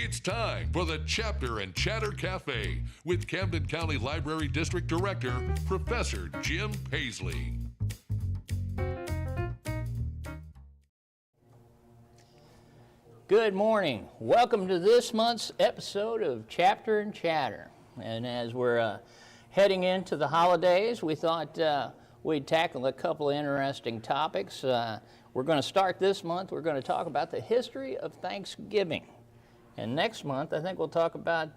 It's time for the Chapter and Chatter Cafe with Camden County Library District Director, Professor Jim Pasley. Good morning. Welcome to this month's episode of Chapter and Chatter. And as we're heading into the holidays, we thought we'd tackle a couple of interesting topics. We're going to start this month. We're going to talk about the history of Thanksgiving. And next month, I think we'll talk about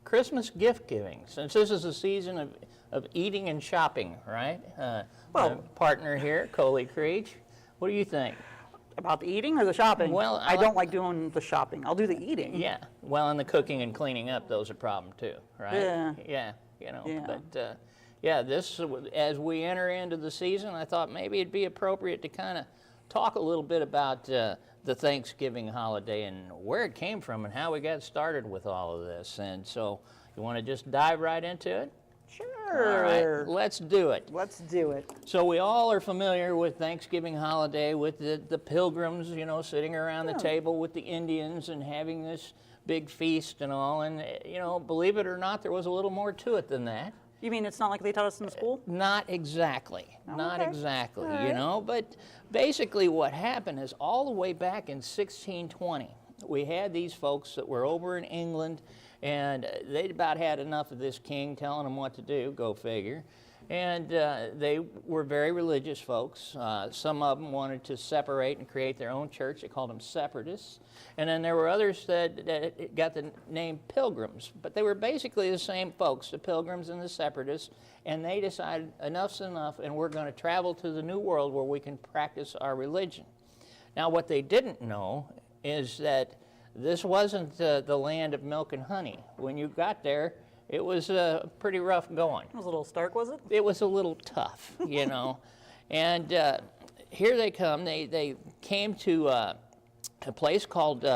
Christmas gift giving, since this is a season of eating and shopping, right? My partner here, Coli, Creach. What do you think? About the eating or the shopping? Well, I don't like doing the shopping. I'll do the eating. Yeah. Well, and the cooking and cleaning up, those are a problem too, right? Yeah. Yeah. You know. Yeah. But this, as we enter into the season, I thought maybe it'd be appropriate to kind of talk a little bit about the Thanksgiving holiday and where it came from and how we got started with all of this. And so, you want to just dive right into it? Sure. All right, let's do it. Let's do it. So we all are familiar with Thanksgiving holiday, with the pilgrims, you know, sitting around the table with the Indians and having this big feast and all. And, you know, believe it or not, there was a little more to it than that. You mean it's not like they taught us in school? Not exactly. Not Okay. exactly, All right. you know. But basically what happened is all the way back in 1620, we had these folks that were over in England, and they'd about had enough of this king telling them what to do, go figure. And they were very religious folks. Some of them wanted to separate and create their own church. They called them separatists. And then there were others that got the name pilgrims. But they were basically the same folks, the pilgrims and the separatists. And they decided enough's enough, and we're going to travel to the New World where we can practice our religion. Now, what they didn't know is that this wasn't the land of milk and honey. When you got there, it was pretty rough going. It was a little stark, was it? It was a little tough, you know. And here they come. They came to a place called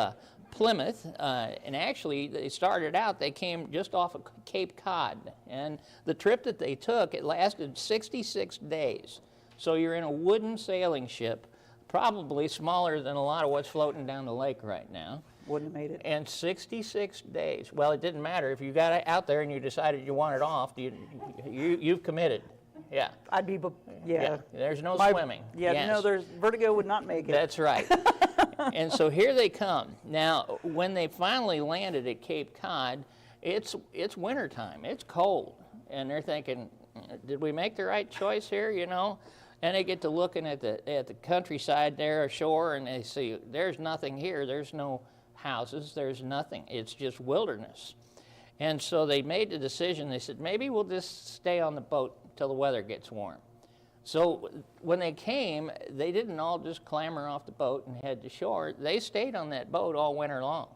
Plymouth, and actually they started out, they came just off of Cape Cod. And the trip that they took, it lasted 66 days. So you're in a wooden sailing ship, probably smaller than a lot of what's floating down the lake right now. Wouldn't have made it. And 66 days. Well, it didn't matter. If you got out there and you decided you wanted off, you've committed. Yeah. I'd be, yeah. There's no swimming. Yeah, Yes. no, there's vertigo would not make it. That's right. And so here they come. Now, when they finally landed at Cape Cod, it's wintertime. It's cold. And they're thinking, did we make the right choice here, you know? And they get to looking at the countryside there ashore, and they see there's nothing here. There's no houses. There's nothing. It's just wilderness. And so they made the decision. They said, maybe we'll just stay on the boat till the weather gets warm. So when they came, they didn't all just clamber off the boat and head to shore. They stayed on that boat all winter long.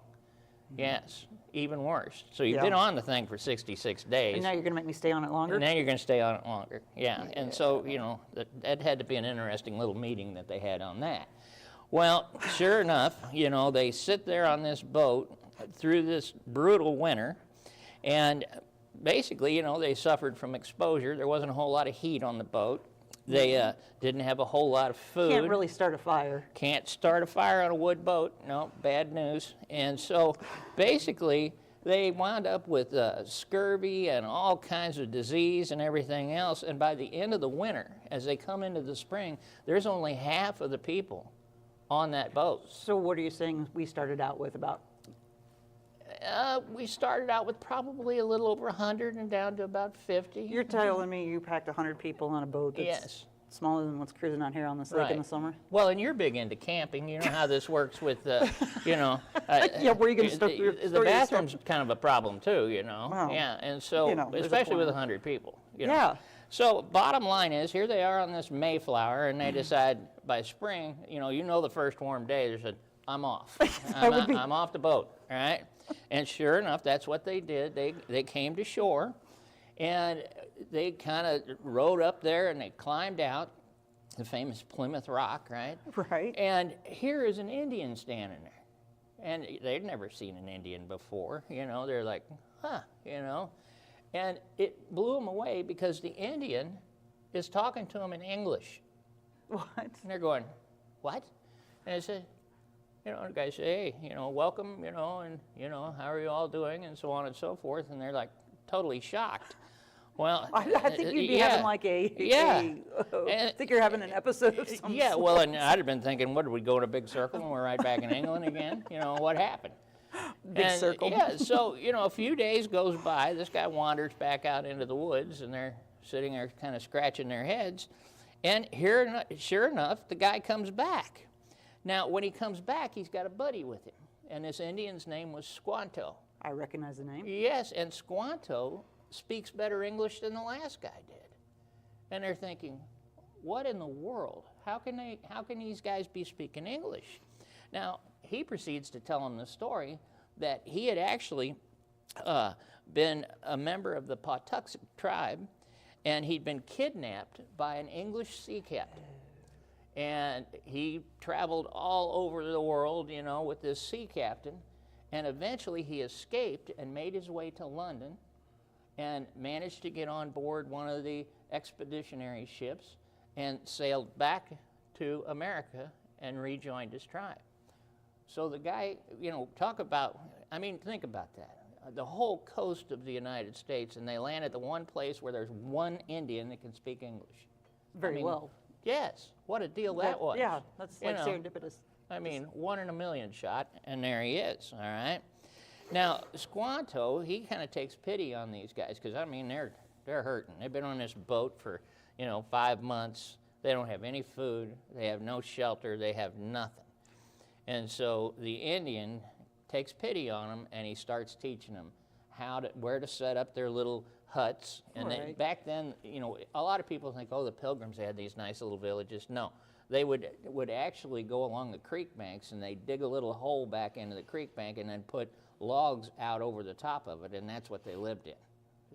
Yes, even worse. So you've been on the thing for 66 days. And now you're going to make me stay on it longer? And now you're going to stay on it longer. Yeah. And so, you know, that had to be an interesting little meeting that they had on that. Well, sure enough, you know, they sit there on this boat through this brutal winter, and basically, you know, they suffered from exposure. There wasn't a whole lot of heat on the boat. They didn't have a whole lot of food. Can't really start a fire. Can't start a fire on a wood boat. No, bad news. And so basically, they wound up with scurvy and all kinds of disease and everything else. And by the end of the winter, as they come into the spring, there's only half of the people on that boat. So what are you saying we started out with about? We started out with probably a little over 100 and down to about 50. You're telling me you packed 100 people on a boat that's smaller than what's cruising out here on this lake in the summer? Well, and you're big into camping. You know how this works with, you know. Yeah, where you can store the bathroom's kind of a problem too, you know. Wow. Yeah, and so, You know, there's a especially with point. 100 people. You know? Yeah. So bottom line is, here they are on this Mayflower, and they decide by spring, you know the first warm day, they said, I'm off. I'm off the boat, all right? And sure enough, that's what they did. They came to shore, and they kind of rode up there, and they climbed out, the famous Plymouth Rock, right? Right. And here is an Indian standing there. And they'd never seen an Indian before, you know. They're like, huh, you know. And it blew them away because the Indian is talking to them in English. What? And they're going, what? And I said, you know, the guy said, hey, you know, welcome, you know, and, you know, how are you all doing, and so on and so forth, and they're like totally shocked. Well, I think you'd be having like I think you're having an episode of some Yeah, sort. well, and I'd have been thinking, what, did we go in a big circle and we're right back in England again? You know, what happened? Big circle. Yeah, so, you know, a few days goes by, this guy wanders back out into the woods, and they're sitting there kind of scratching their heads, and sure enough, the guy comes back. Now, when he comes back, he's got a buddy with him, and this Indian's name was Squanto. I recognize the name. Yes, and Squanto speaks better English than the last guy did. And they're thinking, what in the world? How can these guys be speaking English? Now, he proceeds to tell them the story that he had actually been a member of the Patuxent tribe, and he'd been kidnapped by an English sea captain. And he traveled all over the world, you know, with this sea captain, and eventually he escaped and made his way to London and managed to get on board one of the expeditionary ships and sailed back to America and rejoined his tribe. So the guy, you know, talk about, I mean, think about that. The whole coast of the United States, and they land at the one place where there's one Indian that can speak English. Very well. Yes, what a deal that was. Yeah, that's like serendipitous. I mean, 1 in a million shot, and there he is, all right? Now, Squanto, he kind of takes pity on these guys, because, I mean, they're hurting. They've been on this boat for, you know, 5 months. They don't have any food. They have no shelter. They have nothing. And so the Indian takes pity on them, and he starts teaching them where to set up their little huts. And then, back then, you know, a lot of people think, oh, the Pilgrims had these nice little villages. No. They would actually go along the creek banks, and they dig a little hole back into the creek bank and then put logs out over the top of it, and that's what they lived in.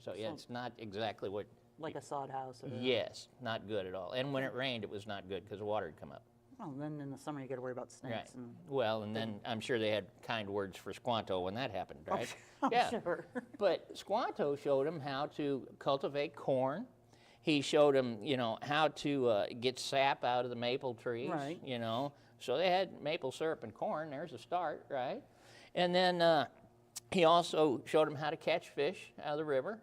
So, yeah, it's not exactly what... Like a sod house. Yes, not good at all. And when it rained, it was not good because the water would come up. Well, then in the summer you got to worry about snakes. Right. And well, and then I'm sure they had kind words for Squanto when that happened, right? I'm sure. But Squanto showed him how to cultivate corn. He showed him, you know, how to get sap out of the maple trees, you know. So they had maple syrup and corn. There's a start, right? And then he also showed him how to catch fish out of the river.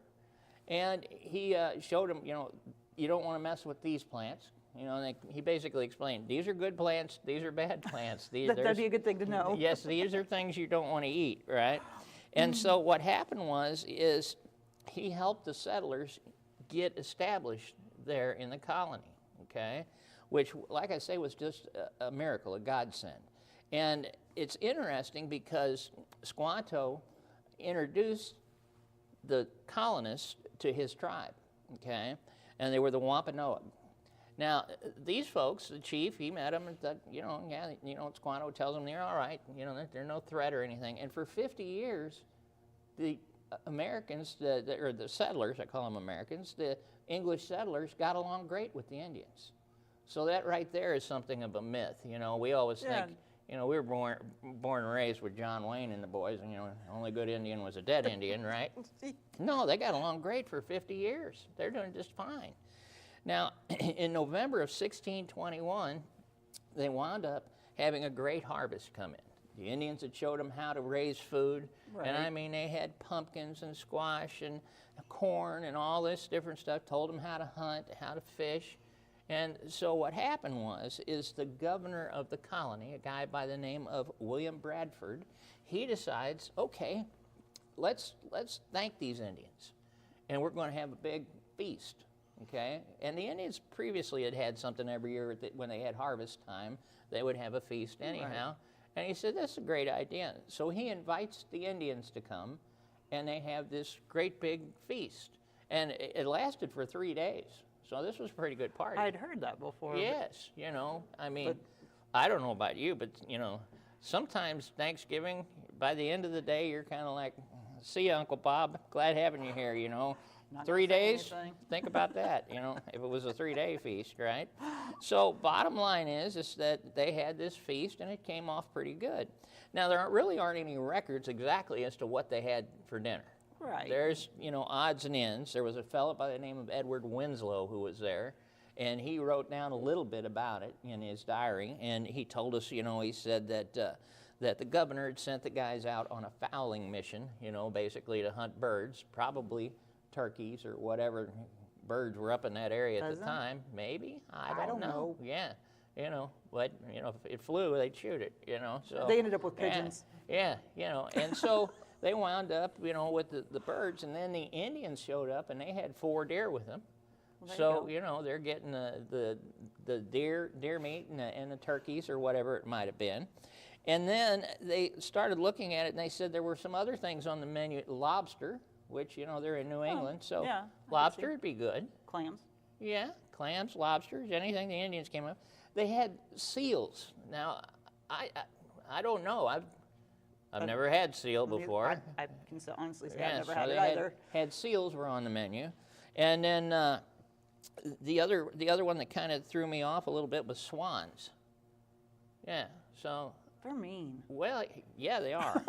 And he showed him, you know, you don't want to mess with these plants. You know, he basically explained, these are good plants, these are bad plants. That'd be a good thing to know. Yes, these are things you don't want to eat, right? And so what happened is he helped the settlers get established there in the colony, okay? Which, like I say, was just a miracle, a godsend. And it's interesting because Squanto introduced the colonists to his tribe, okay? And they were the Wampanoag. Now, these folks, the chief, he met them and said, you know, Squanto tells them they're all right, you know, they're no threat or anything. And for 50 years, the Americans, or the settlers, I call them Americans, the English settlers got along great with the Indians. So that right there is something of a myth. You know, we always think, you know, we were born and raised with John Wayne and the boys, and, you know, the only good Indian was a dead Indian, right? No, they got along great for 50 years. They're doing just fine. Now, in November of 1621, they wound up having a great harvest come in. The Indians had showed them how to raise food, and I mean, they had pumpkins and squash and corn and all this different stuff, told them how to hunt, how to fish. And so what happened is the governor of the colony, a guy by the name of William Bradford, he decides, okay, let's thank these Indians, and we're going to have a big feast. Okay, and the Indians previously had something every year when they had harvest time. They would have a feast anyhow. And he said, that's a great idea. So he invites the Indians to come, and they have this great big feast. And it lasted for 3 days. So this was a pretty good party. I'd heard that before. Yes, you know, I mean, I don't know about you, but, you know, sometimes Thanksgiving, by the end of the day, you're kind of like, see you, Uncle Bob. Glad having you here, you know. Not 3 days, think about that, you know, if it was a 3-day feast, right? So bottom line is that they had this feast, and it came off pretty good. Now, there really aren't any records exactly as to what they had for dinner. Right. There's, you know, odds and ends. There was a fellow by the name of Edward Winslow who was there, And he wrote down a little bit about it in his diary, and he told us, he said that the governor had sent the guys out on a fowling mission, basically to hunt birds, probably turkeys or whatever birds were up in that area at the time. Maybe, I don't know. Yeah, but if it flew, they'd shoot it. So they ended up with pigeons. Yeah, and so they wound up, with the birds, and then the Indians showed up, and they had 4 deer with them. So they're getting the deer meat and the turkeys or whatever it might have been, and then they started looking at it and they said there were some other things on the menu. Lobster, which they're in New England, so yeah, lobster would be good. Clams. Yeah, clams, lobsters, anything the Indians came up. They had seals. Now I don't know. I've never had seal before. I can honestly say yeah, I've never so had it they either. Had seals were on the menu, and then. The other one that kind of threw me off a little bit was swans. Yeah, so they're mean. Well, yeah, they are.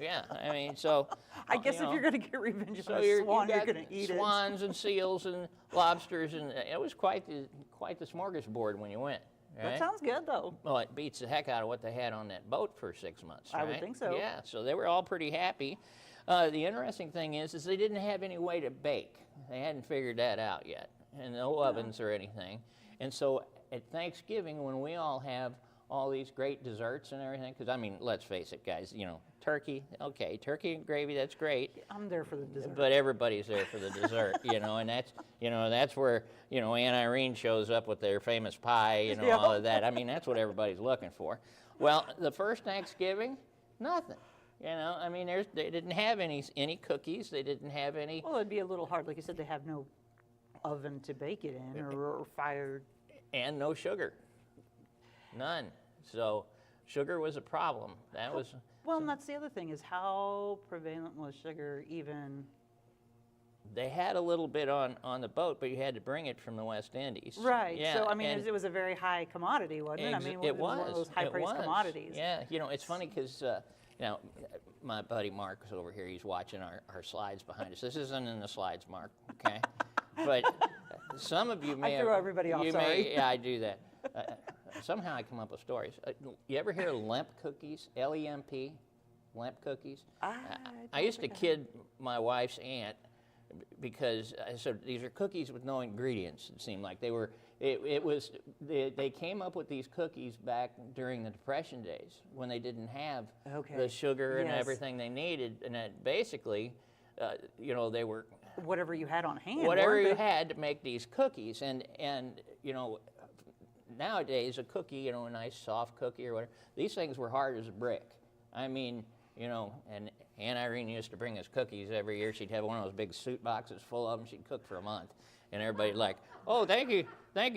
Yeah. I mean, so I guess if you're going to get revenge on a swan, you're going to eat it. Swans and seals and lobsters, and it was quite the smorgasbord when you went. Right? That sounds good, though. Well, it beats the heck out of what they had on that boat for 6 months. Right? I would think so. Yeah, so they were all pretty happy. The interesting thing is they didn't have any way to bake. They hadn't figured that out yet, and no ovens or anything. And so at Thanksgiving, when we all have all these great desserts and everything, because I mean, let's face it, guys, turkey, okay, turkey and gravy, that's great. I'm there for the dessert. But everybody's there for the dessert, and that's where, Aunt Irene shows up with their famous pie, all of that. I mean, that's what everybody's looking for. Well, the first Thanksgiving, nothing. I mean, they didn't have any cookies. They didn't have any. Well, it'd be a little hard, like you said. They have no oven to bake it in, or fire. And no sugar. None. So, sugar was a problem. That was. Well, and that's the other thing, is how prevalent was sugar even? They had a little bit on the boat, but you had to bring it from the West Indies. Right. Yeah. So, I mean, it was a very high commodity, wasn't it? I mean, it was one of those high-priced commodities. Yeah. It's funny because. My buddy Mark is over here. He's watching our slides behind us. This isn't in the slides, Mark, okay? But some of you may I threw everybody off, sorry. Yeah, I do that. Somehow I come up with stories. You ever hear of lemp cookies? L-E-M-P? Lemp cookies? I used to kid my wife's aunt because I said, these are cookies with no ingredients, it seemed like. They came up with these cookies back during the Depression days when they didn't have the sugar and everything they needed, and that basically, they were... Whatever you had on hand. Whatever you had to make these cookies, and nowadays a cookie, a nice soft cookie or whatever, these things were hard as a brick. I mean, and Aunt Irene used to bring us cookies every year. She'd have one of those big suit boxes full of them. She'd cook for a month. And everybody's like, oh, thank you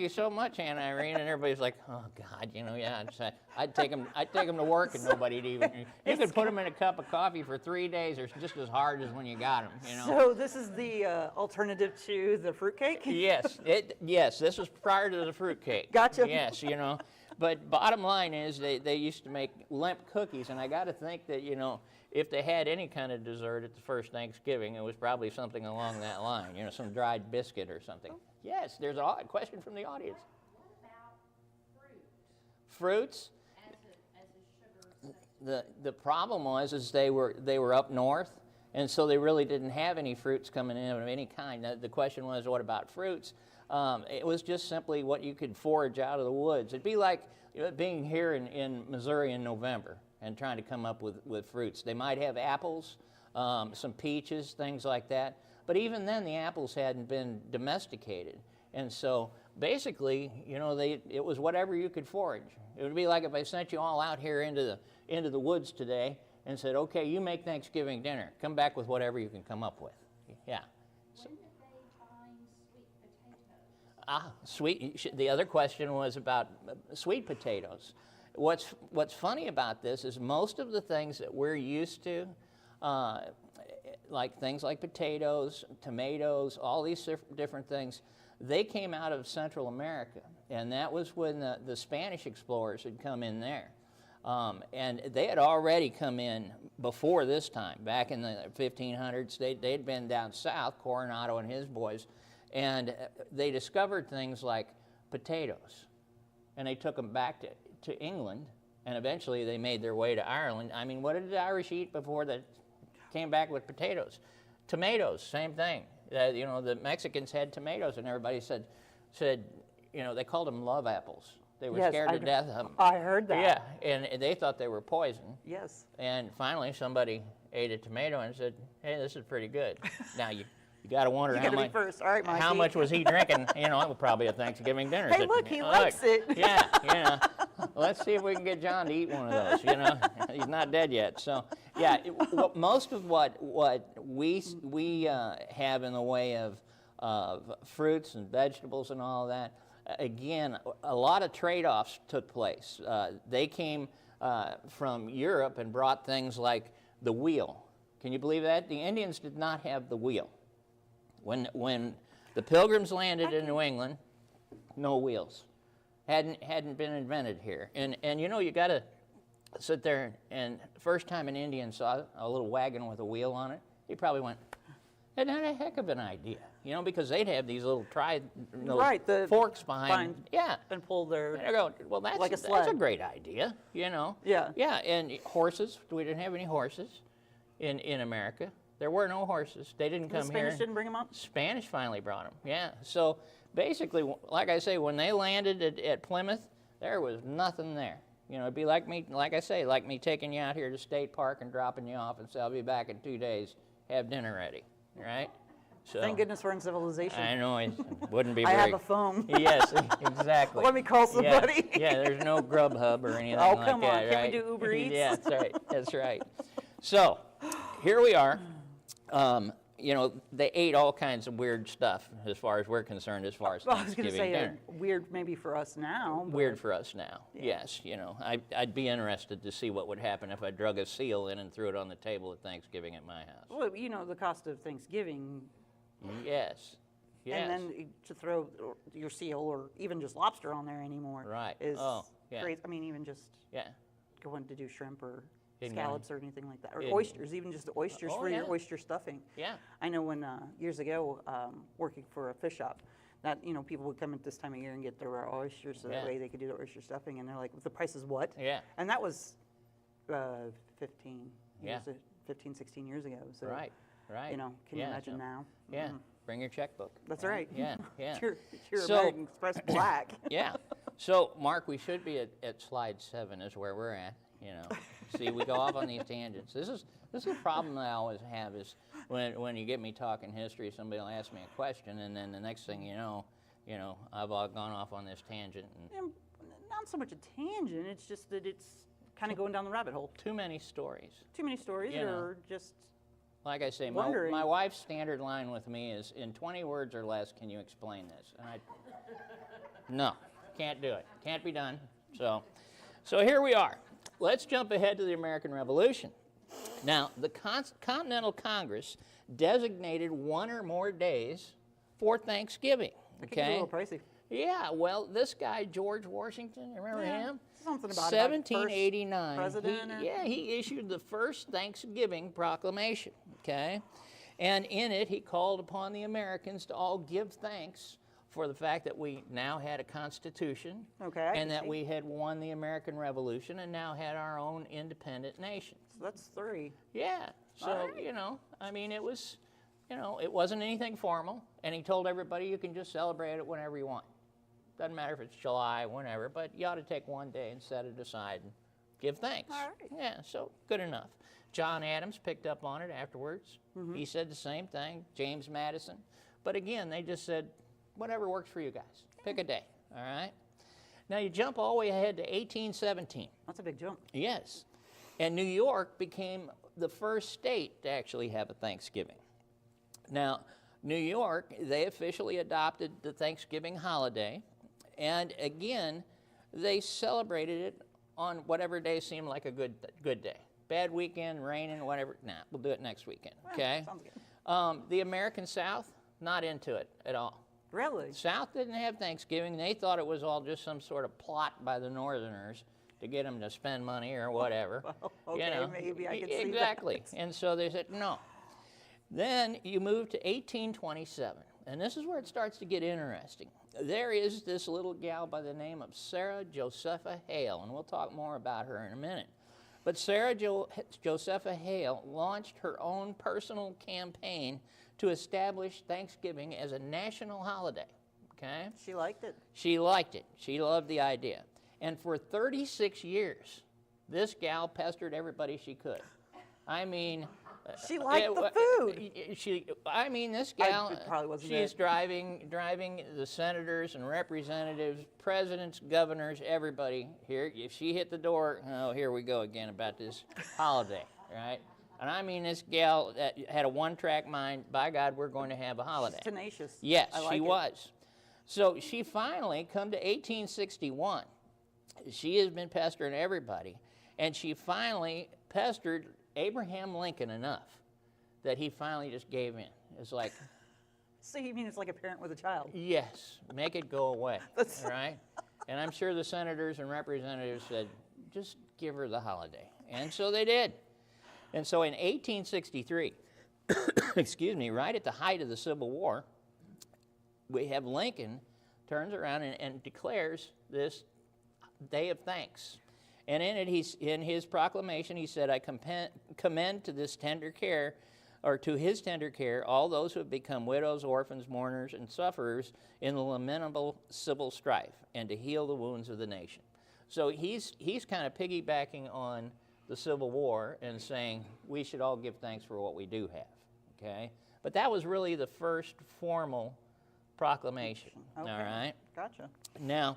so much, Aunt Irene. And everybody's like, oh, God, yeah. I'd take them to work and nobody'd even, you could put them in a cup of coffee for 3 days. They're just as hard as when you got them, So this is the alternative to the fruitcake? Yes, this was prior to the fruitcake. Gotcha. Yes, But bottom line is they used to make lemp cookies, and I got to think that, if they had any kind of dessert at the first Thanksgiving, it was probably something along that line, some dried biscuit or something. Yes, there's a question from the audience. What about fruit? Fruits? As a sugar? The problem was they were up north, and so they really didn't have any fruits coming in of any kind. The question was, what about fruits? It was just simply what you could forage out of the woods. It'd be like being here in Missouri in November and trying to come up with fruits. They might have apples, some peaches, things like that. But even then, the apples hadn't been domesticated. And so basically, it was whatever you could forage. It would be like if I sent you all out here into the woods today and said, okay, you make Thanksgiving dinner. Come back with whatever you can come up with. Yeah. When did they find sweet potatoes? The other question was about sweet potatoes. What's funny about this is most of the things that we're used to, like things like potatoes, tomatoes, all these different things, they came out of Central America, and that was when the Spanish explorers had come in there. And they had already come in before this time, back in the 1500s. They'd been down south. Coronado and his boys And they discovered things like potatoes, and they took them back to England, and eventually they made their way to Ireland. I mean, what did the Irish eat before they came back with potatoes? Tomatoes, same thing. You know, the Mexicans had tomatoes, and everybody said, you know, they called them love apples. They were scared to death of them. I heard that. Yeah, and they thought they were poison. Yes. And finally, somebody ate a tomato and said, "Hey, this is pretty good." Now you got to wonder how much was he drinking? You know, it was probably a Thanksgiving dinner. Hey, look, he likes it. Yeah, you know. Let's see if we can get John to eat one of those. You know, he's not dead yet. So, yeah, most of what we have in the way of fruits and vegetables and all of that, again, a lot of trade-offs took place. They came from Europe and brought things like the wheel. Can you believe that? The Indians did not have the wheel. When the Pilgrims landed in New England, no wheels. Hadn't been invented here. And you know, you got to sit there, and the first time an Indian saw a little wagon with a wheel on it, he probably went, "Isn't that a heck of an idea?" You know, because they'd have these little the forks behind. Yeah. And pull their. And I go, well, that's a great idea, you know. Yeah. Yeah, and horses, we didn't have any horses in America. There were no horses. They didn't come here. The Spanish didn't bring them up? Spanish finally brought them, yeah. So basically, like I say, when they landed at Plymouth, there was nothing there. You know, it'd be like me, like I say, like me taking you out here to State Park and dropping you off and say, "I'll be back in 2 days, have dinner ready," right? So, thank goodness we're in civilization. I know, it wouldn't be I very... have a phone. Yes, exactly. Let me call somebody. Yeah, there's no Grubhub or anything like that, come on, right? can we do Uber Eats? Yeah, that's right, that's right. So, here we are. You know, they ate all kinds of weird stuff as far as we're concerned, as far as Well, I was going to Thanksgiving say dinner. weird maybe for us now. But Weird for us now, yes. You know, I'd be interested to see what would happen if I drug a seal in and threw it on the table at Thanksgiving at my house. Well, you know, the cost of Thanksgiving. Yes. Yes. And then to throw your seal or even just lobster on there anymore is crazy. I mean, even just going to do shrimp or scallops or anything like that. Or oysters, even just the oysters for your oyster stuffing. Yeah. I know when years ago, working for a fish shop, that, you know, people would come at this time of year and get their oysters so that way they could do the oyster stuffing. And they're like, the price is what? Yeah. And that was 15 years, 15, 16 years ago. So, Right. you know, can you imagine now? Yeah. Bring your checkbook. That's right. Yeah, yeah. It's your American Express Black. Yeah. So, Mark, we should be at slide 7 is where we're at, you know. See, we go off on these tangents. This is a problem that I always have is when you get me talking history, somebody will ask me a question, and then the next thing you know, I've all gone off on this tangent. And not so much a tangent, it's just that it's kind of going down the rabbit hole. Too many stories. Too many stories, or just like I say, my wife's standard line with me is, in 20 words or less, can you explain this? And no, can't do it. Can't be done. So here we are. Let's jump ahead to the American Revolution. Now, the Continental Congress designated 1 or more days for Thanksgiving. That can be a little pricey. Yeah, well, this guy, George Washington, remember him? Something about 1789. President? He issued the first Thanksgiving proclamation, okay? And in it, he called upon the Americans to all give thanks for the fact that we now had a constitution, and that we had won the American Revolution and now had our own independent nation. So that's 3. Yeah. So, you know, I mean, it was, you know, it wasn't anything formal, and he told everybody you can just celebrate it whenever you want. Doesn't matter if it's July, whenever, but you ought to take one day and set it aside and give thanks. All right. Yeah, so good enough. John Adams picked up on it afterwards. He said the same thing, James Madison. But again, they just said, whatever works for you guys. Pick a day, all right? Now you jump all the way ahead to 1817. That's a big jump. Yes. And New York became the first state to actually have a Thanksgiving. Now, New York, they officially adopted the Thanksgiving holiday. And again, they celebrated it on whatever day seemed like a good day. Bad weekend, raining, whatever. Nah, we'll do it next weekend, okay? Sounds good. The American South, not into it at all. Really? South didn't have Thanksgiving. They thought it was all just some sort of plot by the Northerners to get them to spend money or whatever. Well, okay, maybe I can see that. Exactly. And so they said no. Then you move to 1827. and this is where it starts to get interesting. There is this little gal by the name of Sarah Josepha Hale, and we'll talk more about her in a minute. But Sarah Josepha Hale launched her own personal campaign to establish Thanksgiving as a national holiday, okay? She liked it. She liked it. She loved the idea. And for 36 years, this gal pestered everybody she could. I mean... She liked the food. I mean, this gal, she's it. driving the senators and representatives, presidents, governors, everybody here. If she hit the door, oh, here we go again about this holiday, right? And I mean, this gal that had a one-track mind. By God, we're going to have a holiday. She's tenacious. Yes, she was. So she finally come to 1861. She has been pestering everybody, and she finally pestered Abraham Lincoln enough that he finally just gave in. It's like... So you mean it's like a parent with a child? Yes, make it go away, all right? And I'm sure the senators and representatives said, just give her the holiday. And so they did. And so in 1863, excuse me, right at the height of the Civil War, we have Lincoln turns around and declares this Day of Thanks. And in it, in his proclamation, he said, I commend to this tender care, or to his tender care, all those who have become widows, orphans, mourners, and sufferers in the lamentable civil strife, and to heal the wounds of the nation. So he's kind of piggybacking on the Civil War and saying we should all give thanks for what we do have, okay? But that was really the first formal proclamation, okay. All right? Gotcha. Now,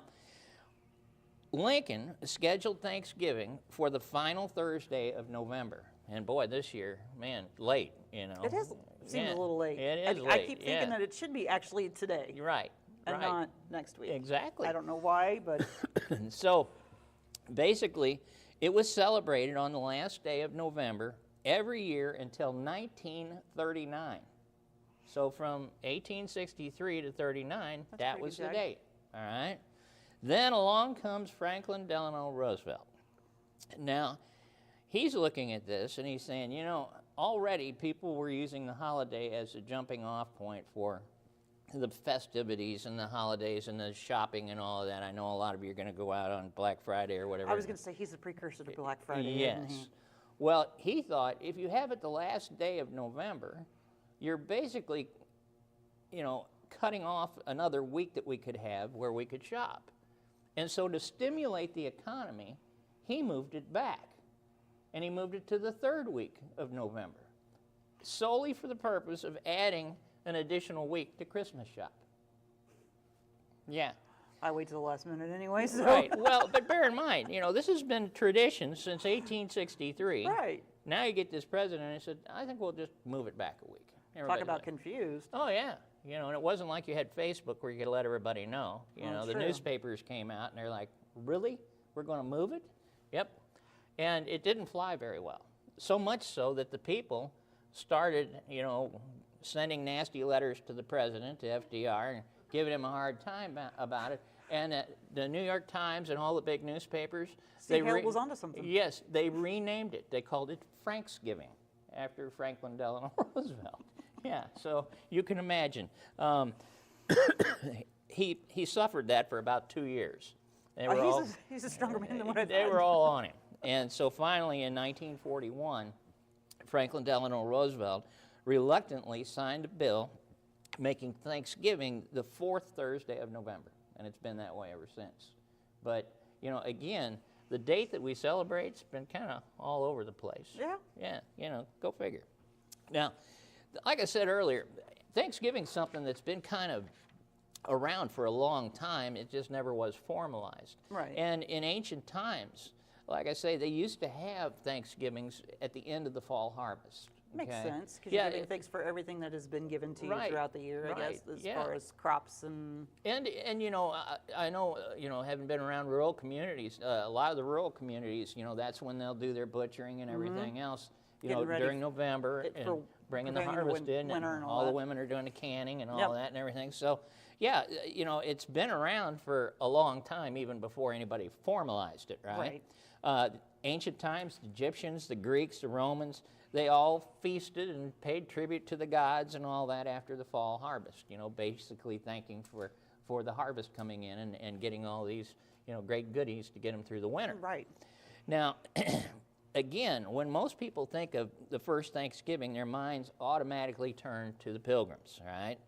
Lincoln scheduled Thanksgiving for the final Thursday of November. And boy, this year, man, late, you know. It seems a little late. It is late, I keep thinking that it should be actually today. Right, and not next week. Exactly. I don't know why, but... So, basically, it was celebrated on the last day of November every year until 1939. So from 1863 to 39, that was the date, all right? Then along comes Franklin Delano Roosevelt. Now, he's looking at this and he's saying, you know, already people were using the holiday as a jumping off point for the festivities and the holidays and the shopping and all of that. I know a lot of you are going to go out on Black Friday or whatever. I was going to say he's the precursor to Black Friday, yes. Isn't he? Well, he thought if you have it the last day of November, you're basically, you know, cutting off another week that we could have where we could shop. And so to stimulate the economy, he moved it back. And he moved it to the third week of November, solely for the purpose of adding an additional week to Christmas shop. Yeah. I wait to the last minute anyway, so. Right. Well, but bear in mind, you know, this has been tradition since 1863. Right. Now you get this president and he said, I think we'll just move it back a week. Talk about confused. Oh, yeah. You know, and it wasn't like you had Facebook where you could let everybody know. You know, the newspapers came out and they're like, really? We're going to move it? Yep. And it didn't fly very well. So much so that the people started, you know, sending nasty letters to the president, to FDR, and giving him a hard time about it. And the New York Times and all the big newspapers, Hale was onto something. Yes, they renamed it. They called it Franksgiving after Franklin Delano Roosevelt. Yeah, so you can imagine. He suffered that for about 2 years. He's a stronger man than what I thought. They were all on him. And so finally in 1941, Franklin Delano Roosevelt reluctantly signed a bill making Thanksgiving the fourth Thursday of November. And it's been that way ever since. But, you know, again, the date that we celebrate's been kind of all over the place. Yeah. Yeah, you know, go figure. Now, like I said earlier, Thanksgiving's something that's been kind of around for a long time. It just never was formalized. Right. And in ancient times, like I say, they used to have Thanksgivings at the end of the fall harvest. Makes sense, because you're giving thanks for everything that has been given to you throughout the year, I guess, as far as crops and... And you know, I know, you know, having been around rural communities, a lot of the rural communities, you know, that's when they'll do their butchering and everything else, you know, during November, and bringing the harvest in, and all the women are doing the canning and all that and everything. So, yeah, you know, it's been around for a long time, even before anybody formalized it, right? ancient times, the Egyptians, the Greeks, the Romans, they all feasted and paid tribute to the gods and all that after the fall harvest, basically thanking for the harvest coming in and getting all these, great goodies to get them through the winter. Right. Now, again, when most people think of the first Thanksgiving, their minds automatically turn to the Pilgrims, right?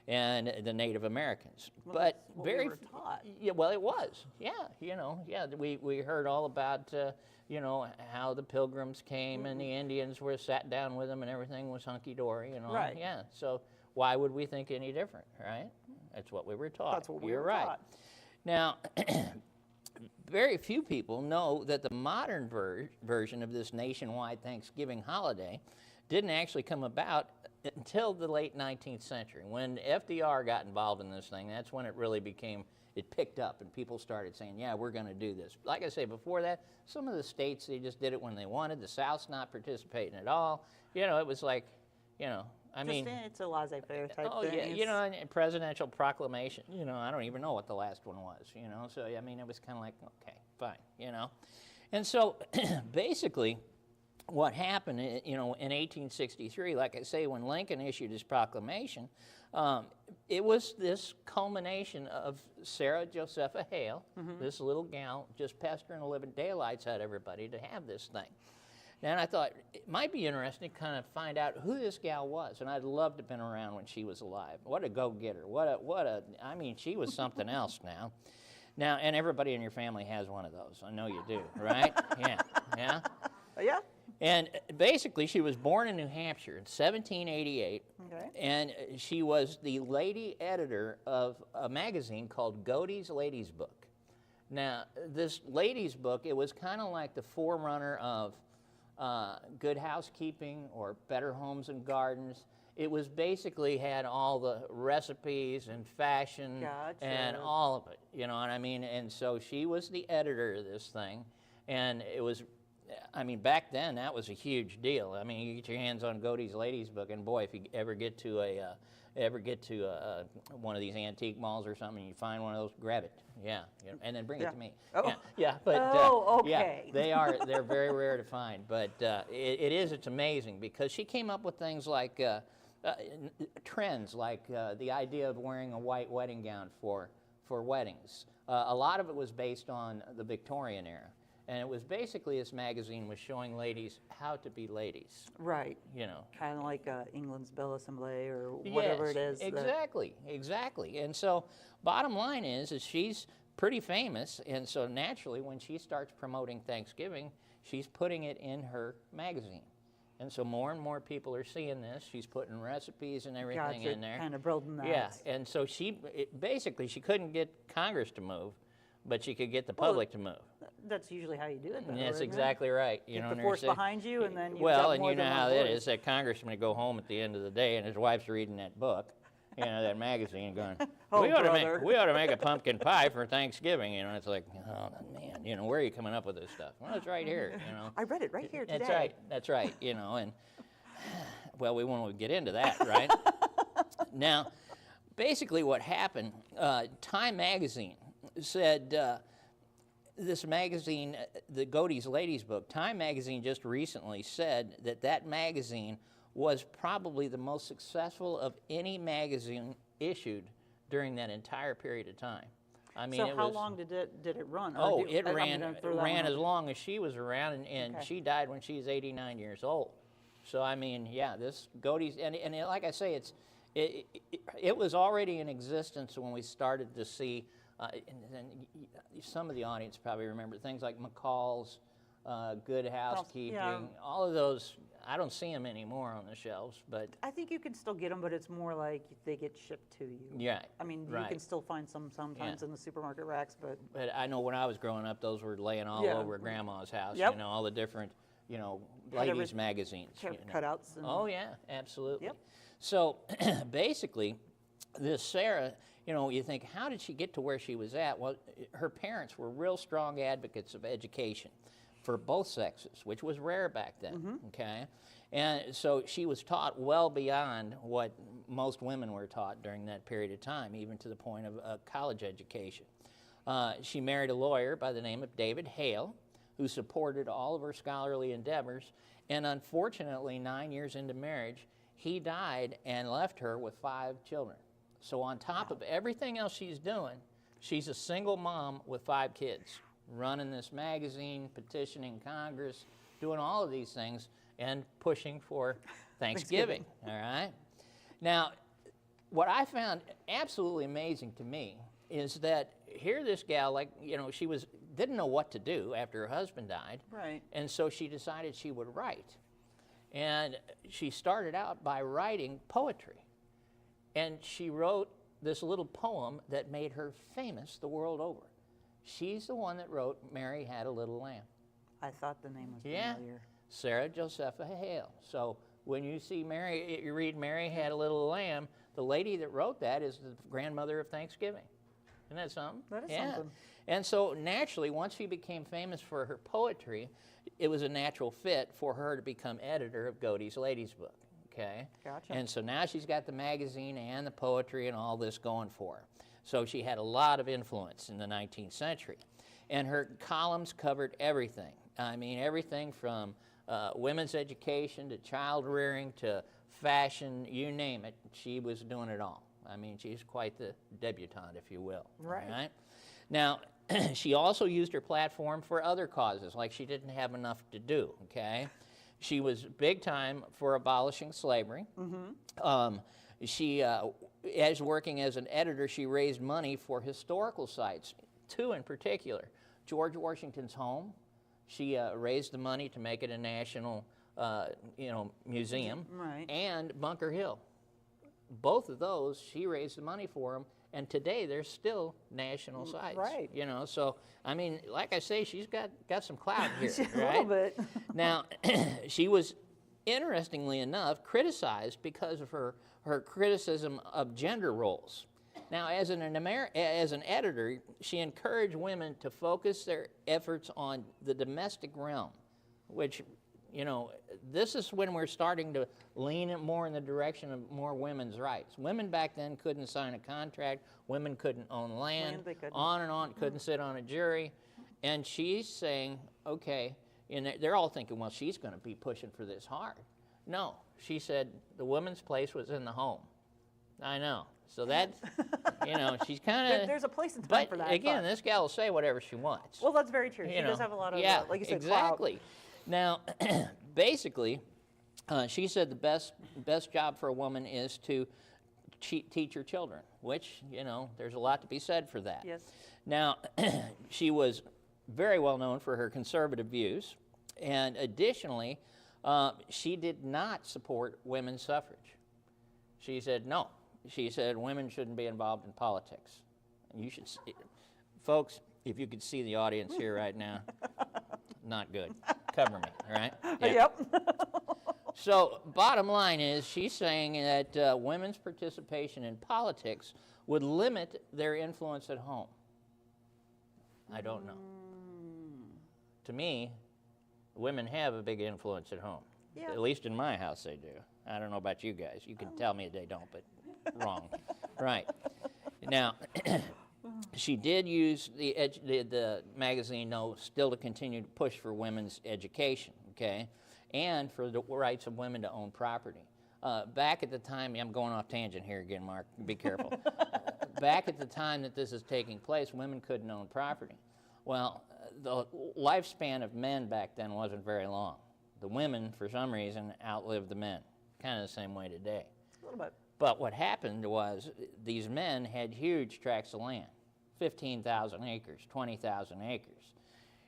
And the Native Americans. Well, but that's what very we were taught. Yeah, well, it was. Yeah, we heard all about how the Pilgrims came and the Indians were sat down with them and everything was hunky dory and all. Right. Yeah. So why would we think any different, right? That's what we were taught. That's what we You're were right. taught. Now, very few people know that the modern version of this nationwide Thanksgiving holiday didn't actually come about until the late 19th century. When FDR got involved in this thing, that's when it really it picked up and people started saying, yeah, we're going to do this. Like I say, before that, some of the states, they just did it when they wanted. The South's not participating at all. It was like, it's a laissez-faire type thing. Yeah, and presidential proclamation, I don't even know what the last one was, so, it was kind of like, okay, fine, And so, basically, what happened, in 1863, like I say, when Lincoln issued his proclamation, it was this culmination of Sarah Josepha Hale, this little gal, just pestering the living daylights out of everybody to have this thing. And I thought it might be interesting to kind of find out who this gal was, and I'd love to have been around when she was alive. What a go-getter! She was something else now. Now, and everybody in your family has one of those. I know you do, right? Yeah. Yeah. And basically, she was born in New Hampshire in 1788, and she was the lady editor of a magazine called Godey's Ladies' Book. Now, this ladies' book, it was kind of like the forerunner of Good Housekeeping or Better Homes and Gardens. It was basically had all the recipes and fashion and all of it, you know what I mean? And so she was the editor of this thing, and it was, back then that was a huge deal. You get your hands on Godey's Ladies' Book, and boy, if you ever get to one of these antique malls or something, and you find one of those, grab it, and then bring it to me. Oh. Okay. They're very rare to find, but it's amazing because she came up with things like trends, like the idea of wearing a white wedding gown for weddings. A lot of it was based on the Victorian era. And it was basically, this magazine was showing ladies how to be ladies. Right. Kind of like England's Belle Assemblée or whatever it is. Exactly. And so bottom line is she's pretty famous, and so naturally when she starts promoting Thanksgiving, she's putting it in her magazine. And so more and more people are seeing this. She's putting recipes and everything in there. Kind of broaden that. Yeah, and so she couldn't get Congress to move, but she could get the public to move. That's usually how you do it, though. That's exactly right. Get the force behind you, and then you know how that is. That congressman would go home at the end of the day, and his wife's reading that book, that magazine, going, we ought to make a pumpkin pie for Thanksgiving. It's like, oh man, where are you coming up with this stuff? Well, it's right here. I read it right here today. That's right. And well, we won't get into that, right? Now, basically, what happened? Time magazine said. This magazine, the Godey's Ladies' Book, Time magazine just recently said that magazine was probably the most successful of any magazine issued during that entire period of time. So how long did it run? It ran as long as she was around, and she died when she was 89 years old. So this Godey's, and like I say, it was already in existence when we started to see. And some of the audience probably remember things like McCall's, Good Housekeeping, all of those. I don't see them anymore on the shelves, but I think you can still get them, but it's more like they get shipped to you. Yeah, you can still find some sometimes in the supermarket racks, but I know when I was growing up, those were laying all over Grandma's house. Yep. All the different ladies' magazines. Cutouts. Oh yeah, absolutely. Yep. So basically, this Sarah. You think, how did she get to where she was at? Well, her parents were real strong advocates of education for both sexes, which was rare back then, okay? And so she was taught well beyond what most women were taught during that period of time, even to the point of college education. She married a lawyer by the name of David Hale, who supported all of her scholarly endeavors. And unfortunately, 9 years into marriage, he died and left her with 5 children. So on top of everything else she's doing, she's a single mom with 5 kids, running this magazine, petitioning Congress, doing all of these things, and pushing for Thanksgiving. All right? Now, what I found absolutely amazing to me is that here this gal, like, you know, she didn't know what to do after her husband died. Right. And so she decided she would write. And she started out by writing poetry. And she wrote this little poem that made her famous the world over. She's the one that wrote Mary Had a Little Lamb. I thought the name was familiar. Sarah Josepha Hale. So when you see Mary, you read Mary Had a Little Lamb, the lady that wrote that is the grandmother of Thanksgiving. Isn't that something? That is something. And so naturally, once she became famous for her poetry, it was a natural fit for her to become editor of Godey's Ladies Book. Okay? Gotcha. And so now she's got the magazine and the poetry and all this going for her. So she had a lot of influence in the 19th century. And her columns covered everything. I mean, everything from women's education to child rearing to fashion, you name it, she was doing it all. I mean, she's quite the debutante, if you will. Right. Now, she also used her platform for other causes, like she didn't have enough to do, okay? She was big time for abolishing slavery. She, as working as an editor, she raised money for historical sites, 2 in particular. George Washington's home, she raised the money to make it a national, museum. Right. And Bunker Hill. Both of those, she raised the money for them, and today they're still national sites. Right. You know, so, I mean, like I say, she's got some clout here, A right? little bit. Now, she was, interestingly enough, criticized because of her criticism of gender roles. Now, as an editor, she encouraged women to focus their efforts on the domestic realm, which, you know, this is when we're starting to lean more in the direction of more women's rights. Women back then couldn't sign a contract, women couldn't own land, on and on, couldn't sit on a jury. And she's saying, okay, and they're all thinking, well, she's going to be pushing for this hard. No, she said the woman's place was in the home. I know. So that's, you know, she's kind of... There's a place and time for that. But again, this gal will say whatever she wants. Well, that's very true. She does have a lot of, like you said, exactly. Now, basically, she said the best job for a woman is to teach her children, which, you know, there's a lot to be said for that. Yes. Now, she was very well known for her conservative views, and additionally, she did not support women's suffrage. She said no. She said women shouldn't be involved in politics. And you should see, folks, if you could see the audience here right now, not good. Cover me, all right? Yep. So bottom line is she's saying that women's participation in politics would limit their influence at home. I don't know. To me, women have a big influence at home. Yeah. At least in my house they do. I don't know about you guys. You can tell me they don't, but wrong. Right. Now, she did use the magazine, though, still to continue to push for women's education, okay, and for the rights of women to own property. Back at the time, I'm going off tangent here again, Mark, be careful. Back at the time that this is taking place, women couldn't own property. Well, the lifespan of men back then wasn't very long. The women, for some reason, outlived the men, kind of the same way today. A little bit. But what happened was these men had huge tracts of land, 15,000 acres, 20,000 acres.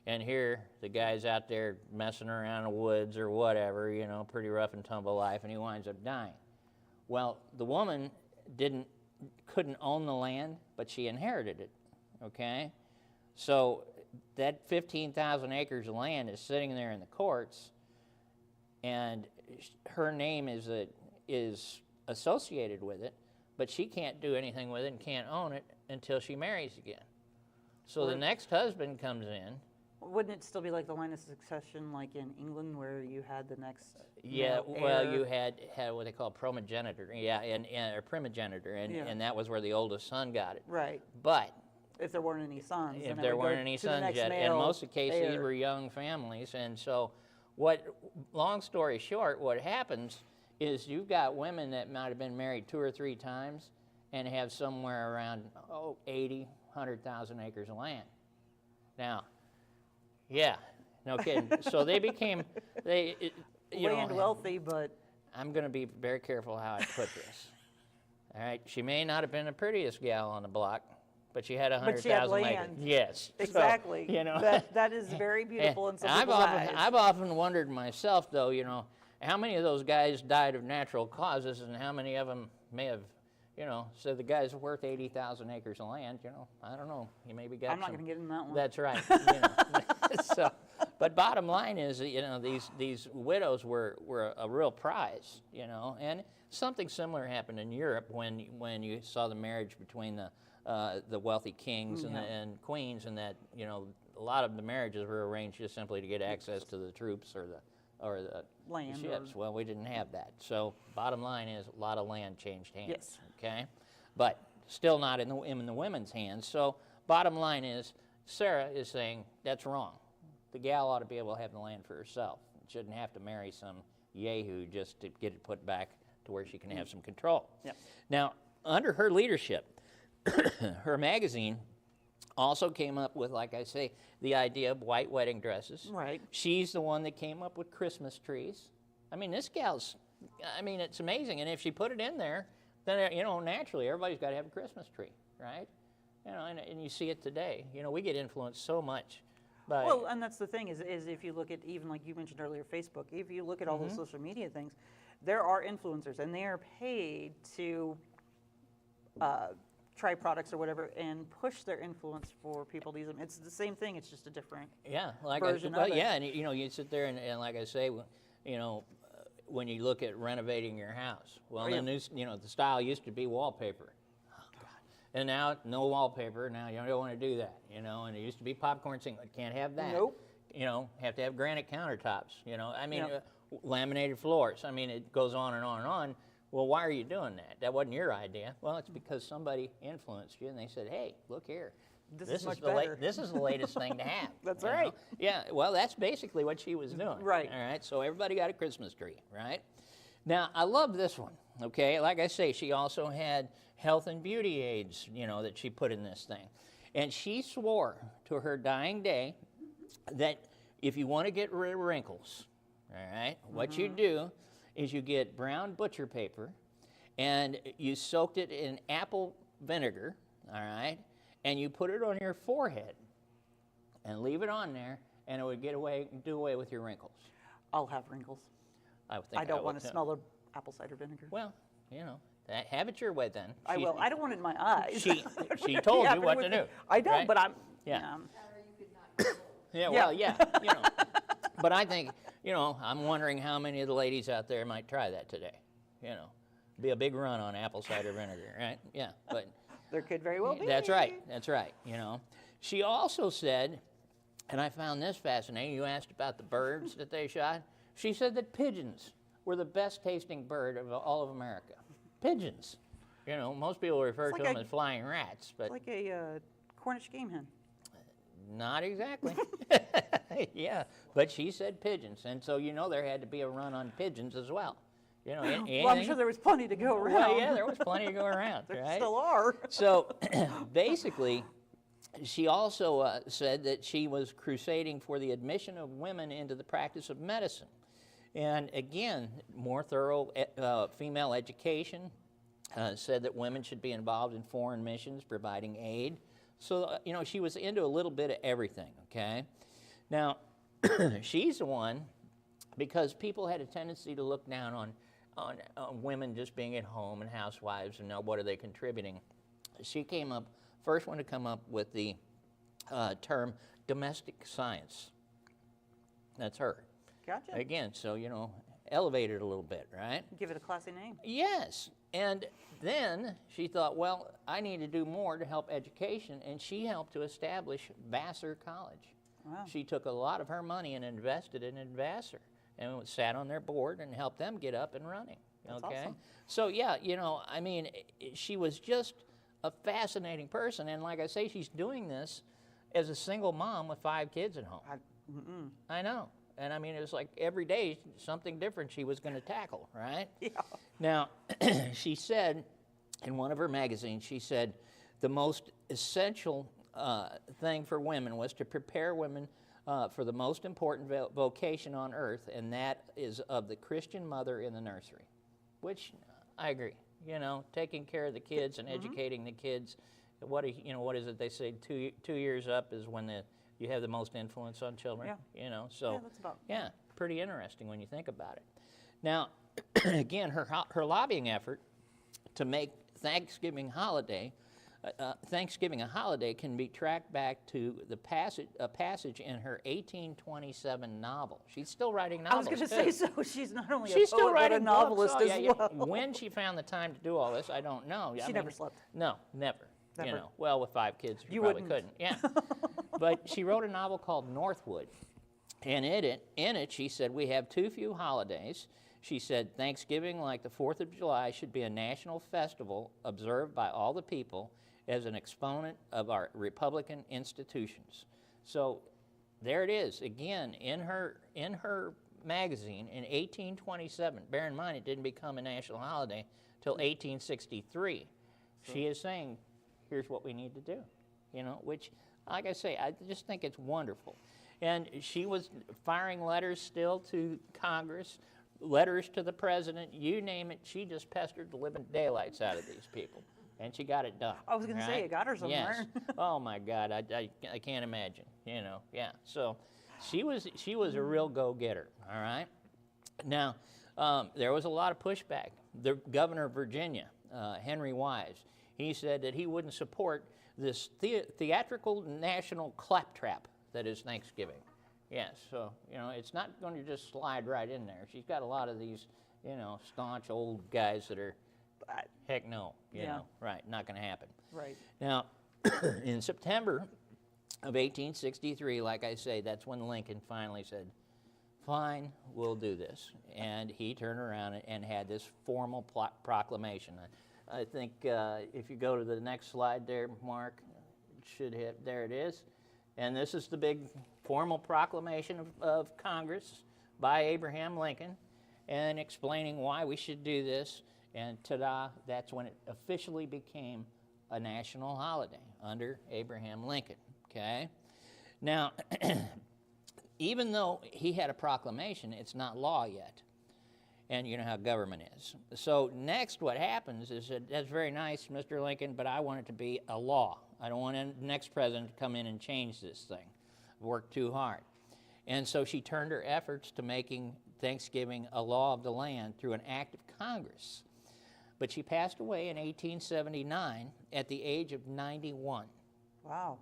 And here, the guy's out there messing around in the woods or whatever, you know, pretty rough and tumble life, and he winds up dying. Well, the woman couldn't own the land, but she inherited it, okay? So that 15,000 acres of land is sitting there in the courts, and her name is associated with it, but she can't do anything with it and can't own it until she marries again. So the next husband comes in. Wouldn't it still be like the line of succession like in England where you had the next Yeah, male well, heir? you had what they call primogenitor, or primogenitor, and that was where the oldest son got it. Right. But if there weren't any sons. If there weren't any sons yet. In most of the cases, these were young families. And so long story short, what happens is you've got women that might have been married 2 or 3 times and have somewhere around 80, 100,000 acres of land. Now, yeah, no kidding. So they became, land wealthy, but I'm going to be very careful how I put this. All right, she may not have been the prettiest gal on the block, but she had 100,000 acres. Yes, exactly. So, that is very beautiful in some people's eyes. I've often wondered myself, though, how many of those guys died of natural causes, and how many of them may have, said the guy's worth 80,000 acres of land. I don't know. He maybe got. I'm not going to get in that one. That's right. So, but bottom line is, these widows were a real prize, and something similar happened in Europe when you saw the marriage between the wealthy kings and queens, and that a lot of the marriages were arranged just simply to get access to the troops or the land ships. Well, we didn't have that. So bottom line is a lot of land changed hands. Yes. Okay, but still not in the women's hands. So bottom line is Sarah is saying that's wrong. The gal ought to be able to have the land for herself. Shouldn't have to marry some yahoo just to get it put back to where she can have some control. Yep. Now, under her leadership, her magazine also came up with, like I say, the idea of white wedding dresses. Right. She's the one that came up with Christmas trees. I mean, this gal's, it's amazing. And if she put it in there, then, naturally, everybody's got to have a Christmas tree, right? And you see it today. We get influenced so much. Well, and that's the thing is if you look at, even like you mentioned earlier, Facebook, if you look at all those social media things, there are influencers, and they are paid to try products or whatever and push their influence for people to use them. It's the same thing. It's just a different version of it. Yeah, and you sit there and like I say, when you look at renovating your house, the style used to be wallpaper. And now, no wallpaper. Now, you don't want to do that, And it used to be popcorn sink. Can't have that. Nope. Have to have granite countertops, laminated floors. It goes on and on and on. Well, why are you doing that? That wasn't your idea. Well, it's because somebody influenced you, and they said, hey, look here. This is much better. This is the latest thing to have. That's right. Yeah, well, that's basically what she was doing. Right. All right, so everybody got a Christmas tree, right? Now, I love this one, okay? Like I say, she also had health and beauty aids, that she put in this thing. And she swore to her dying day that if you want to get rid of wrinkles, all right, what you do is you get brown butcher paper and you soaked it in apple vinegar, all right, and you put it on your forehead and leave it on there, and it would do away with your wrinkles. I'll have wrinkles. I don't want to smell the apple cider vinegar. Well, have it your way then. I will. I don't want it in my eyes. She told you what to do. I know, right? but I'm. Yeah. Yeah. But I think, I'm wondering how many of the ladies out there might try that today. Be a big run on apple cider vinegar, right? Yeah, but there could very well be. That's right. She also said, and I found this fascinating. You asked about the birds that they shot. She said that pigeons were the best tasting bird of all of America. Pigeons. Most people refer to them as flying rats, but like a Cornish game hen. Not exactly. Yeah, but she said pigeons, and so there had to be a run on pigeons as well. Well, I'm sure there was plenty to go around. Well, yeah, there was plenty to go around. There right? still are. So basically, she also said that she was crusading for the admission of women into the practice of medicine. And again, more thorough female education, said that women should be involved in foreign missions, providing aid. So, she was into a little bit of everything, okay? Now, she's the one, because people had a tendency to look down on women just being at home and housewives and now what are they contributing. She first one to come up with the term domestic science. That's her. Gotcha. Again, so, elevate it a little bit, right? Give it a classy name. Yes. And then she thought, well, I need to do more to help education, and she helped to establish Vassar College. Wow. She took a lot of her money and invested in Vassar and sat on their board and helped them get up and running. That's okay? awesome. So, yeah, she was just a fascinating person. And like I say, she's doing this as a single mom with 5 kids at home. I know. And I mean, it was like every day something different she was going to tackle, right? Yeah. Now, she said in one of her magazines, she said the most essential thing for women was to prepare women for the most important vocation on earth, and that is of the Christian mother in the nursery, which I agree. You know, taking care of the kids and educating the kids. What is it they say? 2 years up is when you have the most influence on children. Yeah. You know, so yeah, that's about pretty interesting when you think about it. Now, again, her lobbying effort to make Thanksgiving a holiday can be tracked back to a passage in her 1827 novel. She's still writing novels. I was going to say, so she's not only she's a poet, still writing but a novelist books. as well. When she found the time to do all this, I don't know. She never slept. No, never. Never. You know, well, with 5 kids, You probably wouldn't. couldn't. Yeah. But she wrote a novel called Northwood. And in it, she said, we have too few holidays. She said, Thanksgiving, like the 4th of July, should be a national festival observed by all the people as an exponent of our Republican institutions. So there it is, again, in her magazine in 1827. Bear in mind, it didn't become a national holiday till 1863. She is saying, here's what we need to do, you know, which, like I say, I just think it's wonderful. And she was firing letters still to Congress, letters to the president, you name it. She just pestered the living daylights out of these people, and she got it done. I was going to say, you got her somewhere. Yes. Oh my God, I can't imagine. You know, yeah. So she was a real go-getter. All right. Now there was a lot of pushback. The governor of Virginia, Henry Wise, he said that he wouldn't support this theatrical national claptrap that is Thanksgiving. Yes, so, you know, it's not going to just slide right in there. She's got a lot of these, you know, staunch old guys that are, heck no, you know, right, not going to happen. Right. Now, in September of 1863, like I say, that's when Lincoln finally said, fine, we'll do this. And he turned around and had this formal proclamation. I think if you go to the next slide there, Mark, it should hit, there it is. And this is the big formal proclamation of Congress by Abraham Lincoln and explaining why we should do this. And ta-da, that's when it officially became a national holiday under Abraham Lincoln, okay? Now, even though he had a proclamation, it's not law yet. And you know how government is. So next what happens is that that's very nice, Mr. Lincoln, but I want it to be a law. I don't want the next president to come in and change this thing. Worked too hard. And so she turned her efforts to making Thanksgiving a law of the land through an act of Congress. But she passed away in 1879 at the age of 91. Wow.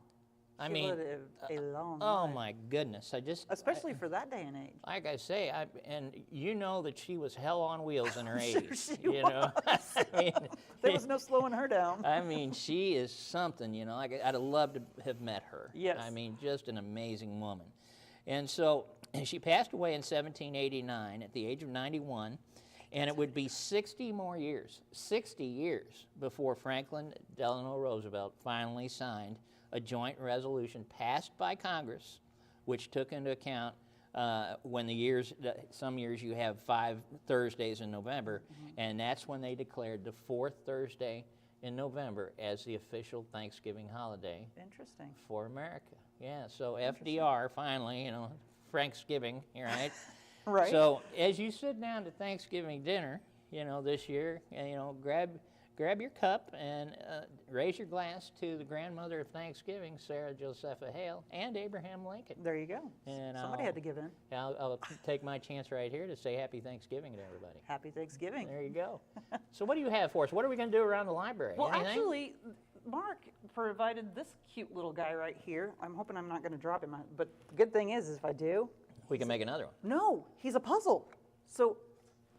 I She mean, lived a long oh life. my goodness! Especially for that day and age. Like I say, and you know that she was hell on wheels in her Sure 80s. she you know, I mean, There was no slowing her down. I mean, she is something. You know, like I'd have loved to have met her. Yes. I mean, just an amazing woman. And so she passed away in 1789 at the age of 91, and it would be 60 years before Franklin Delano Roosevelt finally signed a joint resolution passed by Congress, which took into account when some years you have 5 Thursdays in November, and that's when they declared the 4th Thursday in November as the official Thanksgiving holiday. Interesting. For America. Yeah, so FDR finally, you know, Thanksgiving, right? Right. So as you sit down to Thanksgiving dinner, you know, this year, you know, grab your cup and raise your glass to the grandmother of Thanksgiving, Sarah Josepha Hale, and Abraham Lincoln. There you go. And Somebody had to give in. I'll take my chance right here to say Happy Thanksgiving to everybody. Happy Thanksgiving. There you go. So what do you have for us? What are we going to do around the library? Well, Anything? actually, Mark provided this cute little guy right here. I'm hoping I'm not going to drop him, but the good thing is if I do. We can make another one. No, he's a puzzle. So,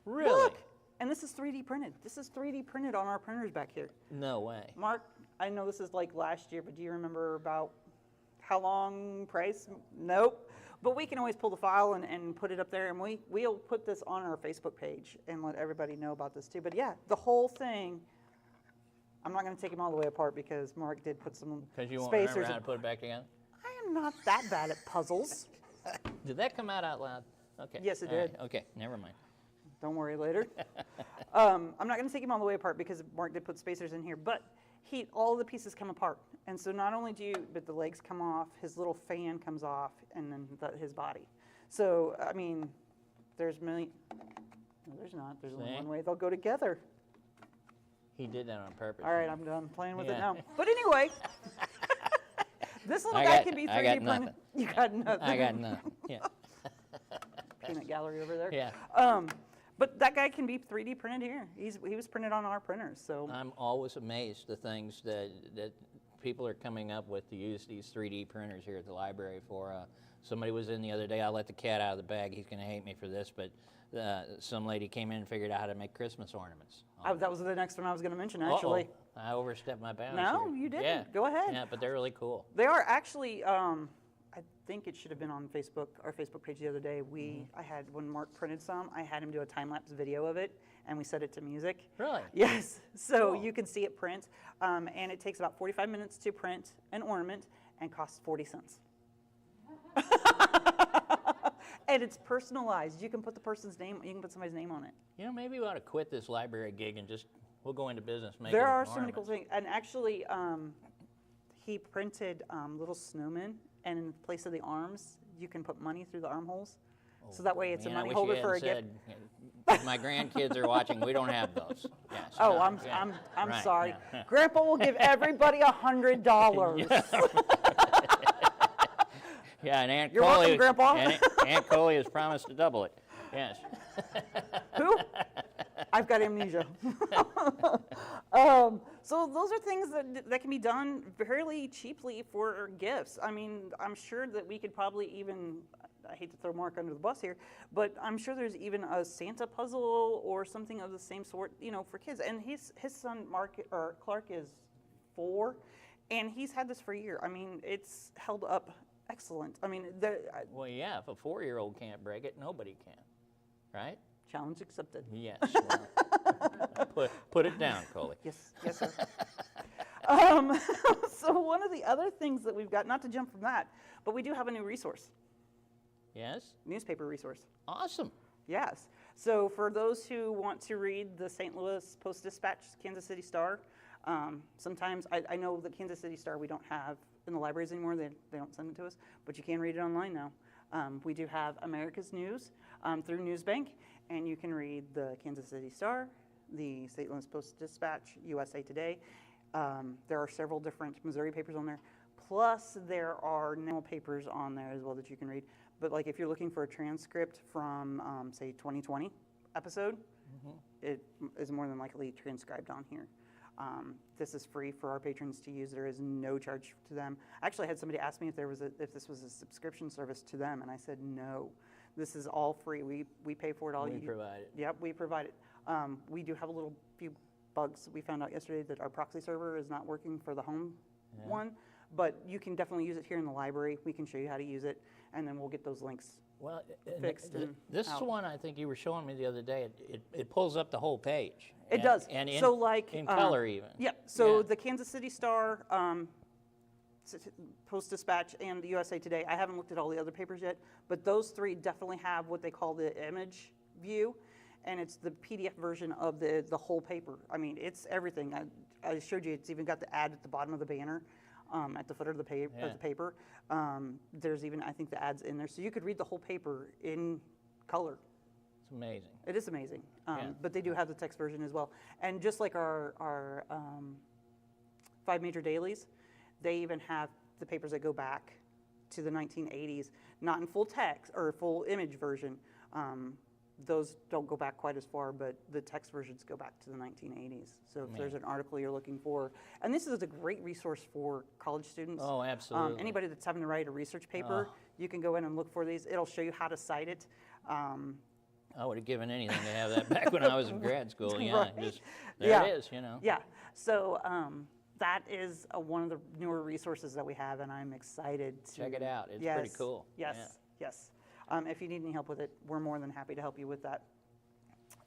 Really? look. And this is 3D printed. This is 3D printed on our printers back here. No way. Mark, I know this is like last year, but do you remember about how long, price? Nope. But we can always pull the file and put it up there, and we'll put this on our Facebook page and let everybody know about this too. But yeah, the whole thing I'm not going to take them all the way apart because Mark did put some spacers. Because you won't remember how to put it back together? I am not that bad at puzzles. Did that come out loud? Okay. Yes, it did. Right. Okay, never mind. Don't worry later. I'm not going to take them all the way apart because Mark did put spacers in here, but all the pieces come apart. And so not only but the legs come off, his little fan comes off, and then his body. So, I mean, there's many, no, there's not. There's only one way they'll go together. He did that on purpose. All right, I'm done playing with it now. But anyway, this little guy can be 3D printed. Nothing. You got nothing. I got nothing, yeah. Peanut gallery over there. Yeah. But that guy can be 3D printed here. He was printed on our printers, so. I'm always amazed the things that people are coming up with to use these 3D printers here at the library for. Somebody was in the other day, I'll let the cat out of the bag, he's going to hate me for this, but some lady came in and figured out how to make Christmas ornaments. That was the next one I was going to mention, actually. I overstepped my bounds. No, here. you didn't. Yeah. Go ahead. Yeah, but they're really cool. They are actually, I think it should have been on Facebook, our Facebook page the other day. I had, when Mark printed some, I had him do a time-lapse video of it, and we set it to music. Really? Yes. So Cool. you can see it print, and it takes about 45 minutes to print an ornament and costs 40 cents. And it's personalized. You can put the person's name, you can put somebody's name on it. You know, maybe we ought to quit this library gig and we'll go into business making There are ornaments. so many cool things. And actually, he printed little snowmen, and in place of the arms, you can put money through the armholes. So that way it's a money holder for a gift. If my grandkids are watching, we don't have those. Yes, Oh, no, I'm right, sorry. yeah. Grandpa will give everybody $100. Yeah, and Aunt You're Coli, welcome, Grandpa. Aunt Coli has promised to double it. Yes. Who? I've got amnesia. So those are things that can be done fairly cheaply for gifts. I mean, I'm sure that we could probably even, I hate to throw Mark under the bus here, but I'm sure there's even a Santa puzzle or something of the same sort, for kids. And his son Clark is 4, and he's had this for a year. I mean, it's held up excellent. I mean, well, yeah, if a 4-year-old can't break it, nobody can, right? Challenge accepted. Yes. Well, put it down, Coli. Yes, sir. So one of the other things that we've got, not to jump from that, but we do have a new resource. Yes? Newspaper resource. Awesome. Yes. So for those who want to read the St. Louis Post-Dispatch, Kansas City Star, sometimes, I know the Kansas City Star we don't have in the libraries anymore. They don't send it to us, but you can read it online now. We do have America's News through NewsBank, and you can read the Kansas City Star, the St. Louis Post-Dispatch, USA Today. There are several different Missouri papers on there. Plus, there are national papers on there as well that you can read. But like if you're looking for a transcript from, say, 2020 episode, it is more than likely transcribed on here. This is free for our patrons to use. There is no charge to them. I actually had somebody ask me if this was a subscription service to them, and I said no. This is all free. We pay for it all. We provide it. Yep, we provide it. We do have a few bugs. We found out yesterday that our proxy server is not working for the home one, but you can definitely use it here in the library. We can show you how to use it, and then we'll get those links fixed. This one I think you were showing me the other day. It pulls up the whole page. It does. And in, so like in color even. Yeah. So the Kansas City Star, Post-Dispatch, and the USA Today. I haven't looked at all the other papers yet, but those 3 definitely have what they call the image view, and it's the PDF version of the whole paper. I mean, it's everything. I showed you. It's even got the ad at the bottom of the banner, at the footer of the paper. There's even, I think, the ads in there, so you could read the whole paper in color. It's amazing. It is amazing. But they do have the text version as well. And just like our 5 major dailies, they even have the papers that go back to the 1980s, not in full text or full image version. Those don't go back quite as far, but the text versions go back to the 1980s. So if there's an article you're looking for, and this is a great resource for college students. Oh, absolutely. Anybody that's having to write a research paper, you can go in and look for these. It'll show you how to cite it. I would have given anything to have that back when I was in grad school. Yeah, Right. There it is, Yeah. So that is one of the newer resources that we have, and I'm excited to check it out. It's pretty cool. Yes. If you need any help with it, we're more than happy to help you with that.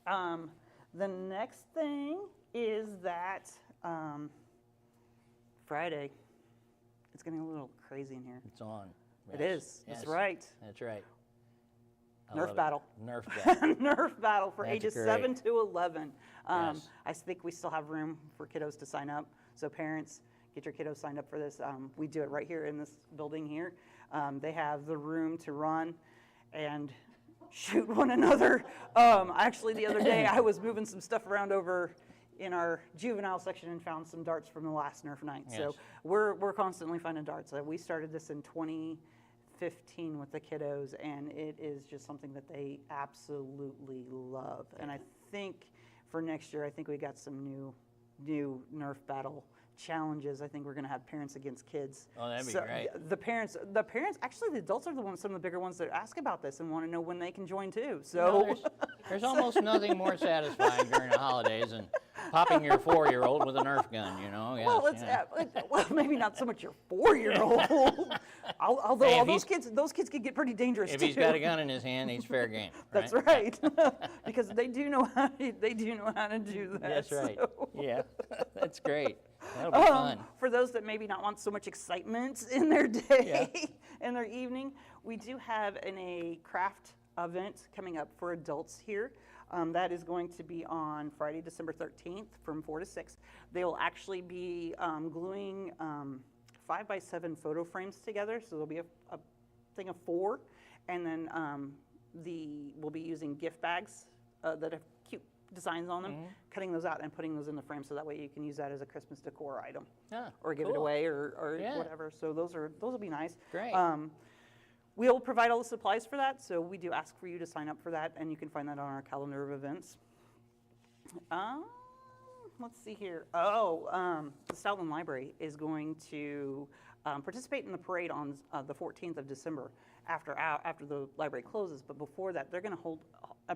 The next thing is that Friday. It's getting a little crazy in here. It's on. It is. Yes. That's right. That's right. Nerf battle. Nerf battle. Nerf battle for That's ages great. 7 to 11. Yes. I think we still have room for kiddos to sign up. So parents, get your kiddos signed up for this. We do it right here in this building here. They have the room to run and shoot one another. Actually, the other day I was moving some stuff around over in our juvenile section and found some darts from the last Nerf night. Yes. So we're constantly finding darts. We started this in 2015 with the kiddos, and it is just something that they absolutely love. And I think for next year, I think we got some new Nerf battle challenges. I think we're going to have parents against kids. Oh, that'd be great. The parents, actually the adults are some of the bigger ones that ask about this and want to know when they can join too. So there's almost nothing more sathing during the holidays than popping your 4-year-old with a Nerf gun, you know. Yes, well, maybe not so much your 4-year-old. Although hey, all those kids can get pretty dangerous if too. If he's got a gun in his hand, he's fair game. Right? That's right, because they do know how to do that. That's right. So. Yeah, that's great. That'll be fun. For those that maybe not want so much excitement in their day, in their evening, we do have a craft event coming up for adults here. That is going to be on Friday, December 13th from 4 to 6. They will actually be gluing 5x7 photo frames together. So there'll be a thing of 4, and then we'll be using gift bags that have cute designs on them, cutting those out and putting those in the frame, so that way you can use that as a Christmas decor item, or give it away, or whatever. So those will be nice. Great. We'll provide all the supplies for that, so we do ask for you to sign up for that, and you can find that on our calendar of events. Let's see here. The Stoutland Library is going to participate in the parade on the 14th of December after the library closes. But before that, they're going to hold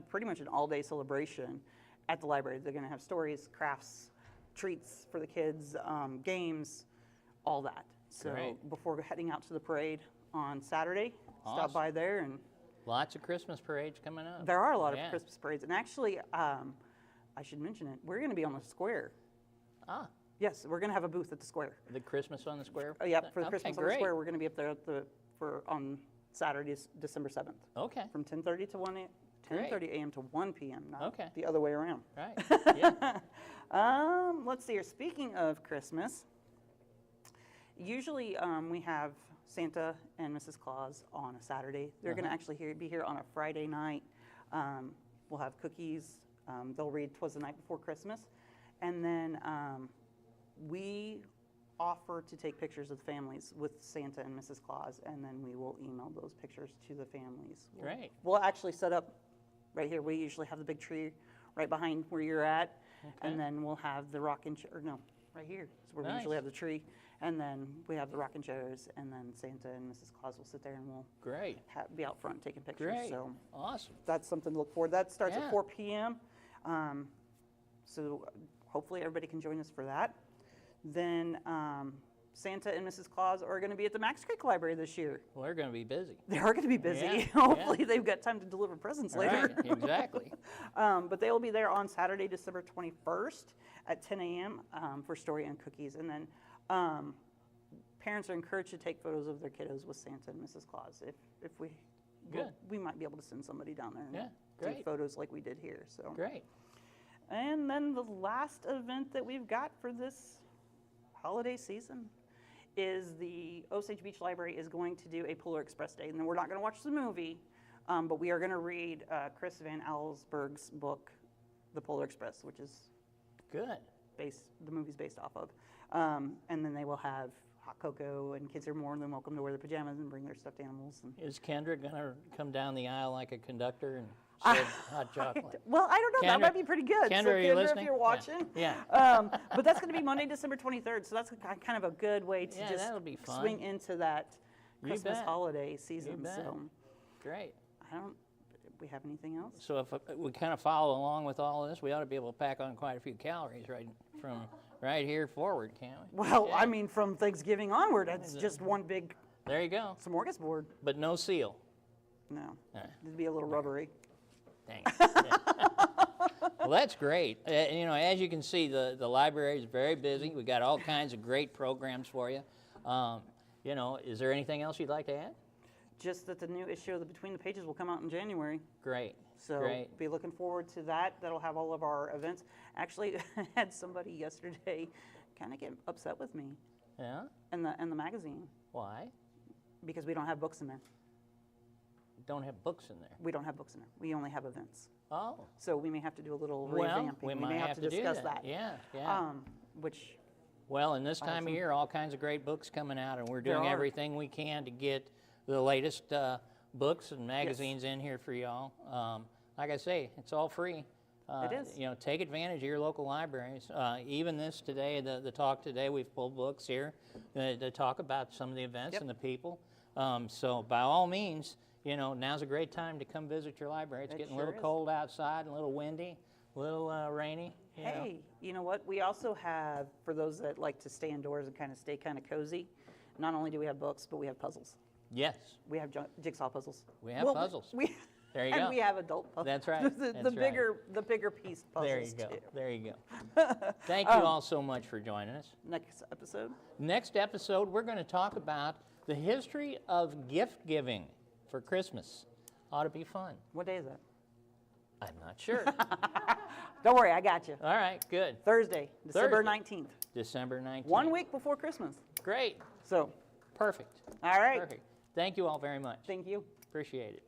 pretty much an all-day celebration at the library. They're going to have stories, crafts, treats for the kids, games, all that. So before heading out to the parade on Saturday, stop by there. And lots of Christmas parades coming up. There are a lot of Christmas parades. And actually, I should mention it, we're going to be on the square. Yes, we're going to have a booth at the square. The Christmas on the square? For the Christmas on the square, we're going to be up there on Saturday, December 7th. Okay. From 10:30 to 10:30 a.m. to 1 p.m., not the other way around. Right, yeah. Let's see here. Speaking of Christmas, usually we have Santa and Mrs. Claus on a Saturday. They're going to actually be here on a Friday night. We'll have cookies. They'll read "'Twas the Night Before Christmas." And then we offer to take pictures of the families with Santa and Mrs. Claus, and then we will email those pictures to the families. Great. We'll actually set up right here. We usually have the big tree right behind where you're at, and then we'll have the rocking chair. No, right here is where we usually have the tree, and then we have the rocking chairs, and then Santa and Mrs. Claus will sit there, and we'll be out front taking pictures. Great. So awesome. That's something to look forward. That starts at 4 p.m. So hopefully everybody can join us for that. Then Santa and Mrs. Claus are going to be at the Max Creek Library this year. Well, they're going to be busy. They are going to be busy. Yeah, Hopefully they've got time to deliver presents later. Right, exactly. But they will be there on Saturday, December 21st at 10 a.m. For story and cookies. And then parents are encouraged to take photos of their kiddos with Santa and Mrs. Claus. If we might be able to send somebody down there and do photos like we did here. So great. And then the last event that we've got for this holiday season is the Osage Beach Library is going to do a Polar Express Day. And then we're not going to watch the movie, but we are going to read Chris Van Allsburg's book, The Polar Express, which is the movie's based off of. And then they will have hot cocoa, and kids are more than welcome to wear their pajamas and bring their stuffed animals. Is Kendra going to come down the aisle like a conductor and serve hot chocolate? Well, I don't know. That might be pretty good. Kendra, so are you listening? If you're watching. Yeah. But that's going to be Monday, December 23rd. So that's kind of a good way to just swing into that Christmas holiday season. So great. We have anything else? So if we kind of follow along with all of this, we ought to be able to pack on quite a few calories from right here forward, can't we? Well, I mean, from Thanksgiving onward, it's just one big there you go smorgasbord. But no seal. No. It'd be a little rubbery. Dang it. Well, that's great. You know, as you can see, the library is very busy. We've got all kinds of great programs for you. You know, is there anything else you'd like to add? Just that the new issue of the Between the Pages will come out in January. Great. So great. Be looking forward to that. That'll have all of our events. Actually, I had somebody yesterday kind of get upset with me. Yeah? In the magazine. Why? Because we don't have books in there. Don't have books in there? We don't have books in there. We only have events. Oh. So we may have to do a little revamping. We may have to discuss that. Yeah, yeah. Which. Well, in this time of year, all kinds of great books coming out, and we're doing everything we can to get the latest books and magazines in here for y'all. Like I say, it's all free. It is. You know, take advantage of your local libraries. Even this today, the talk today, we've pulled books here to talk about some of the events and the people. So by all means, you know, now's a great time to come visit your library. It's getting a little cold outside, and a little windy, a little rainy. Hey, you know what? We also have, for those that like to stay indoors and kind of stay kind of cozy, not only do we have books, but we have puzzles. Yes. We have jigsaw puzzles. We have puzzles. There you go. And we have adult puzzles. That's right. the bigger piece puzzles. There you go. Too. There you go. Thank you all so much for joining us. Next episode? Next episode, we're going to talk about the history of gift giving for Christmas. Ought to be fun. What day is that? I'm not sure. Don't worry, I got you. All right, good. Thursday, December 19th. December 19th. 1 week before Christmas. Great. So. Perfect. All right. Perfect. Thank you all very much. Thank you. Appreciate it.